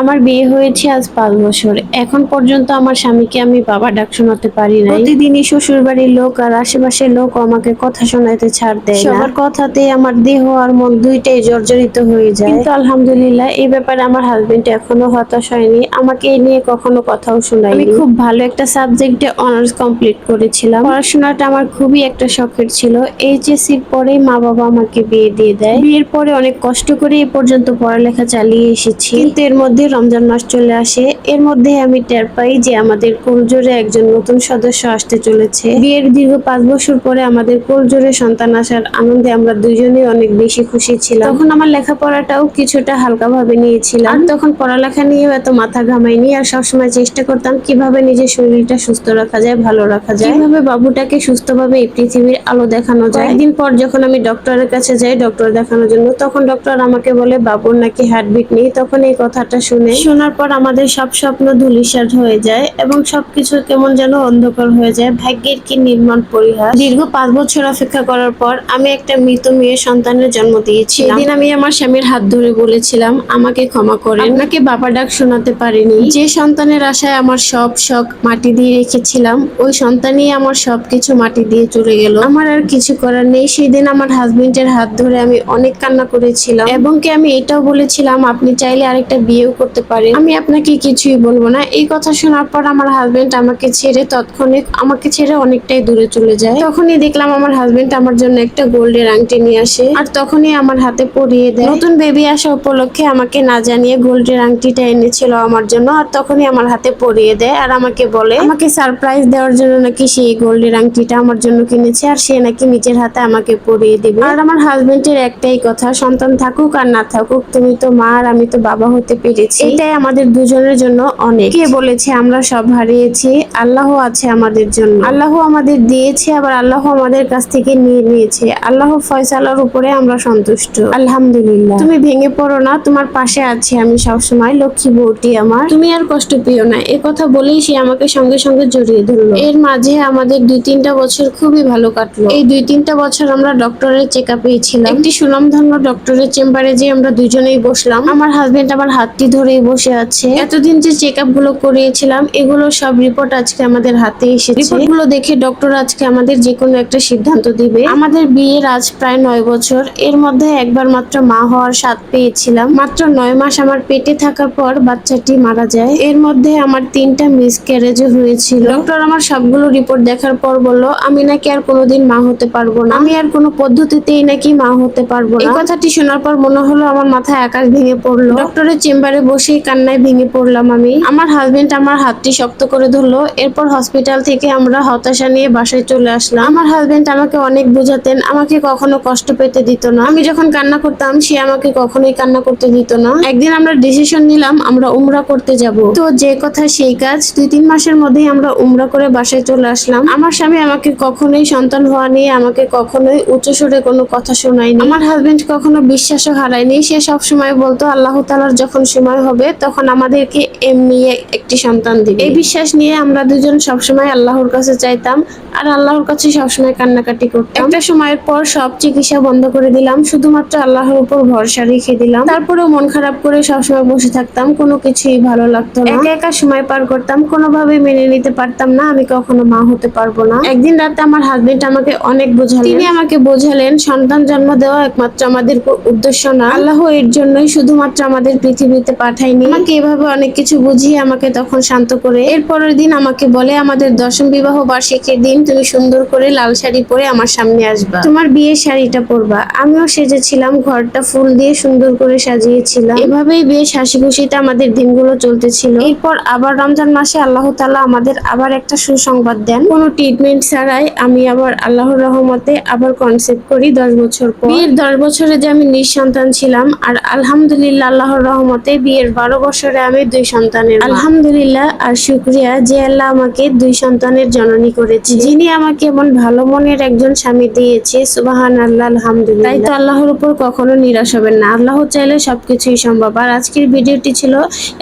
আমার বিয়ে হয়েছে আজ ৫ বছর। এখন পর্যন্ত আমার স্বামীকে আমি বাবা ডাক শোনাতে পারি নাই। প্রতিদিনই শ্বশুরবাড়ির লোক আর আশেপাশের লোক আমাকে কথা শোনাইতে ছাড় দেয় না। সবার কথাতেই আমার দেহ আর মন দুইটাই জর্জরিত হয়ে যায়। কিন্তু আলহামদুলিল্লাহ এই ব্যাপারে আমার হাজবেন্ড এখনো হতাশ হয়নি। আমাকে এই নিয়ে কখনো কথাও শোনায়নি। আমি খুব ভালো একটা সাবজেক্টে অনার্স কমপ্লিট করেছিলাম। পড়াশোনাটা আমার খুবই একটা শখের ছিল। এইচএসসির পরেই মা বাবা আমাকে বিয়ে দিয়ে দেয়। বিয়ের পরে অনেক কষ্ট করে এই পর্যন্ত পড়ালেখা চালিয়ে এসেছি। কিন্তু এর মধ্যে রমজান মাস চলে আসে। এর মধ্যে আমি টের পাই যে আমাদের কোলজোরে একজন নতুন সদস্য আসতে চলেছে। বিয়ের দীর্ঘ ৫ বছর পরে আমাদের কোলজোরে সন্তান আসার আনন্দে আমরা দুজনেই অনেক বেশি খুশি ছিলাম। তখন আমার লেখাপড়াটাও কিছুটা হালকাভাবে নিয়েছিলাম। আর তখন পড়ালেখা নিয়েও এত মাথা ঘামাইনি। আর সবসময় চেষ্টা করতাম কিভাবে নিজের শরীরটা সুস্থ রাখা যায়, ভালো রাখা যায়, কিভাবে বাবুটাকে সুস্থভাবে এই পৃথিবীর আলো দেখানো যায়। একদিন পর যখন আমি ডক্টরের কাছে যাই ডক্টর দেখানোর জন্য, তখন ডক্টর আমাকে বলে বাবুর নাকি হার্টবিট নেই। তখন এই কথাটা শোনার পর আমাদের সব স্বপ্ন ধূলিসাৎ হয়ে যায় এবং সবকিছু কেমন যেন অন্ধকার হয়ে যায়। ভাগ্যের কি নির্মম পরিহাস। দীর্ঘ ৫ বছর অপেক্ষা করার পর আমি একটা মৃত মেয়ে সন্তানের জন্ম দিয়েছিলাম। সেদিন আমি আমার স্বামীর হাত ধরে বলেছিলাম আমাকে ক্ষমা করেন, আপনাকে বাবা ডাক শোনাতে পারিনি। যে সন্তানের আশায় আমার সব শখ মাটি দিয়ে রেখেছিলাম, ওই সন্তানই আমার সবকিছু মাটি দিয়ে চলে গেল। আমার আর কিছু করার নেই। সেদিন আমার হাজবেন্ডের হাত ধরে আমি অনেক কান্না করেছিলাম এবং কি আমি এটাও বলেছিলাম আপনি চাইলে আরেকটা বিয়েও করতে পারেন, আমি আপনাকে কিছুই বলবো না। এই কথা শোনার পর আমার হাজবেন্ড আমাকে ছেড়ে তৎক্ষণিক আমাকে ছেড়ে অনেকটাই দূরে চলে যায়। তখনই দেখলাম আমার হাজবেন্ড আমার জন্য একটা গোল্ডের আংটি নিয়ে আসে আর তখনই আমার হাতে পরিয়ে দেয়। নতুন বেবি আসা উপলক্ষে আমাকে না জানিয়ে গোল্ডের আংটিটা এনেছিল আমার জন্য আর তখনই আমার হাতে পরিয়ে দেয় আর আমাকে বলে আমাকে সারপ্রাইজ দেওয়ার জন্য নাকি সেই গোল্ডের আংটিটা আমার জন্য কিনেছে আর সে নাকি নিজের হাতে আমাকে পরিয়ে দিবে। আর আমার হাজবেন্ডের একটাই কথা, সন্তান থাকুক আর না থাকুক তুমি তো মা আর আমি তো বাবা হতে পেরেছি, এটাই আমাদের দুজনের জন্য অনেক। কে বলেছে আমরা সব হারিয়েছি? আল্লাহ আছে আমাদের জন্য। আল্লাহ আমাদের দিয়েছে আবার আল্লাহ আমাদের কাছ থেকে নিয়ে নিয়েছে। আল্লাহর ফয়সালার উপরে আমরা সন্তুষ্ট, আলহামদুলিল্লাহ। তুমি ভেঙে পড়ো না, তোমার পাশে আছি আমি সবসময়, লক্ষ্মী বউটি আমার, তুমি আর কষ্ট পেও না। এ কথা বলেই সে আমাকে সঙ্গে সঙ্গে জড়িয়ে ধরলো। এর মাঝে আমাদের ২-৩টা বছর খুবই ভালো কাটলো। এই ২-৩টা বছর আমরা ডক্টরের চেক আপে ছিলাম। একটি সুনামধন্য ডক্টরের চেম্বারে যে আমরা দুজনেই বসলাম। আমার হাজবেন্ড আমার হাতটি ধরেই বসে আছে। এতদিন যে চেক আপ গুলো করিয়েছিলাম এগুলো সব রিপোর্ট আজকে আমাদের হাতে এসেছে। রিপোর্ট গুলো দেখে ডক্টর আজকে আমাদের যে কোনো একটা সিদ্ধান্ত দিবে। আমাদের বিয়ের আজ প্রায় ৯ বছর। এর মধ্যে একবার মাত্র মা হওয়ার স্বাদ পেয়েছিলাম। মাত্র ৯ মাস আমার পেটে থাকার পর বাচ্চাটি মারা যায়। এর মধ্যে আমার ৩টা মিসক্যারেজও হয়েছিল। ডক্টর আমার সবগুলো রিপোর্ট দেখার পর বলল আমি নাকি আর কোনোদিন মা হতে পারবো না, আমি আর কোনো পদ্ধতিতেই নাকি মা হতে পারবো না। এই কথাটি শোনার পর মনে হলো আমার মাথায় আকাশ ভেঙে পড়লো। ডক্টরের চেম্বারে বসেই কান্নায় ভেঙে পড়লাম আমি। আমার হাজবেন্ড আমার হাতটি শক্ত করে ধরলো। এরপর হসপিটাল থেকে আমরা হতাশা নিয়ে বাসায় চলে আসলাম। আমার হাজবেন্ড আমাকে অনেক বোঝাতেন, আমাকে কখনো কষ্ট পেতে দিত না। আমি যখন কান্না করতাম সে আমাকে কখনোই কান্না করতে দিত না। একদিন আমরা ডিসিশন নিলাম আমরা উমরা করতে যাব। তো যে কথা সেই কাজ, ২-৩ মাসের মধ্যেই আমরা উমরা করে বাসায় চলে আসলাম। আমার স্বামী আমাকে কখনোই সন্তান হওয়া নিয়ে আমাকে কখনোই উচ্চ স্বরে কোনো কথা শোনায়নি। আমার হাজবেন্ড কখনো বিশ্বাসও হারায়নি। সে সব সময় বলতো আল্লাহ তাআলার যখন সময় হবে তখন আমাদেরকে এমনি একটি সন্তান দিবে। এই বিশ্বাস নিয়ে আমরা দুজন সবসময় আল্লাহর কাছে চাইতাম আর আল্লাহর কাছে সবসময় কান্নাকাটি করতাম। একটা সময়ের পর সব চিকিৎসা বন্ধ করে দিলাম, শুধুমাত্র আল্লাহর উপর ভরসা রেখে দিলাম। তারপরেও মন খারাপ করে সবসময় বসে থাকতাম, কোনো কিছুই ভালো লাগতো না। একা একা সময় পার করতাম, কোনোভাবেই মেনে নিতে পারতাম না আমি কখনো মা হতে পারবো না। একদিন রাতে আমার হাজবেন্ড আমাকে অনেক বোঝালেন। তিনি আমাকে বোঝালেন সন্তান জন্ম দেওয়া একমাত্র আমাদের উদ্দেশ্য না, আল্লাহ এর জন্যই শুধুমাত্র আমাদের পৃথিবীতে পাঠায়নি। আমাকে এভাবে অনেক কিছু বুঝিয়ে আমাকে তখন শান্ত করে এর পরের দিন আমাকে বলে আমাদের ১০ম বিবাহ বার্ষিকীর দিন তুমি সুন্দর করে লাল শাড়ি পরে আমার সামনে আসবা, তোমার বিয়ের শাড়িটা পরবা। আমিও সেজেছিলাম, ঘরটা ফুল দিয়ে সুন্দর করে সাজিয়েছিলাম। এভাবেই বেশ হাসি খুশিতে আমাদের দিনগুলো চলতেছিল। এরপর আবার রমজান মাসে আল্লাহ তাআলা আমাদের আবার একটা সুসংবাদ দেন। কোনো ট্রিটমেন্ট ছাড়াই আমি আবার আল্লাহর রহমতে আবার কনসেপ্ট করি ১০ বছর পর। বিয়ের ১০ বছরে যে আমি নিঃসন্তান ছিলাম আর আলহামদুলিল্লাহ আল্লাহর রহমতে বিয়ের ১২ বছরে আমি ২ সন্তানের মা। আলহামদুলিল্লাহ আর শুকরিয়া যে আল্লাহ আমাকে ২ সন্তানের জননী করেছে, যিনি আমাকে এমন ভালো মনের একজন স্বামী দিয়েছে। সুবহানাল্লাহ, আলহামদুলিল্লাহ। তাই তো আল্লাহর উপর কখনো নিরাশ হবেন না, আল্লাহ চাইলে সবকিছুই সম্ভব। আর আজকের ভিডিওটি ছিল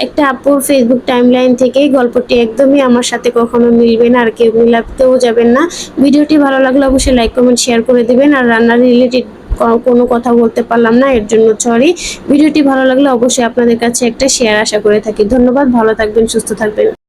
একটা আপুর ফেসবুক টাইমলাইন থেকে। গল্পটি একদমই আমার সাথে কখনো মিলবে না আর কেউ মিলাতেও যাবেন না। ভিডিওটি ভালো লাগলে অবশ্যই লাইক কমেন্ট শেয়ার করে দিবেন আর রান্নার রিলেটেড কোনো কথা বলতে পারলাম না, এর জন্য সরি। ভিডিওটি ভালো লাগলে অবশ্যই আপনাদের কাছে একটা শেয়ার আশা করে থাকি। ধন্যবাদ, ভালো থাকবেন, সুস্থ থাকবেন।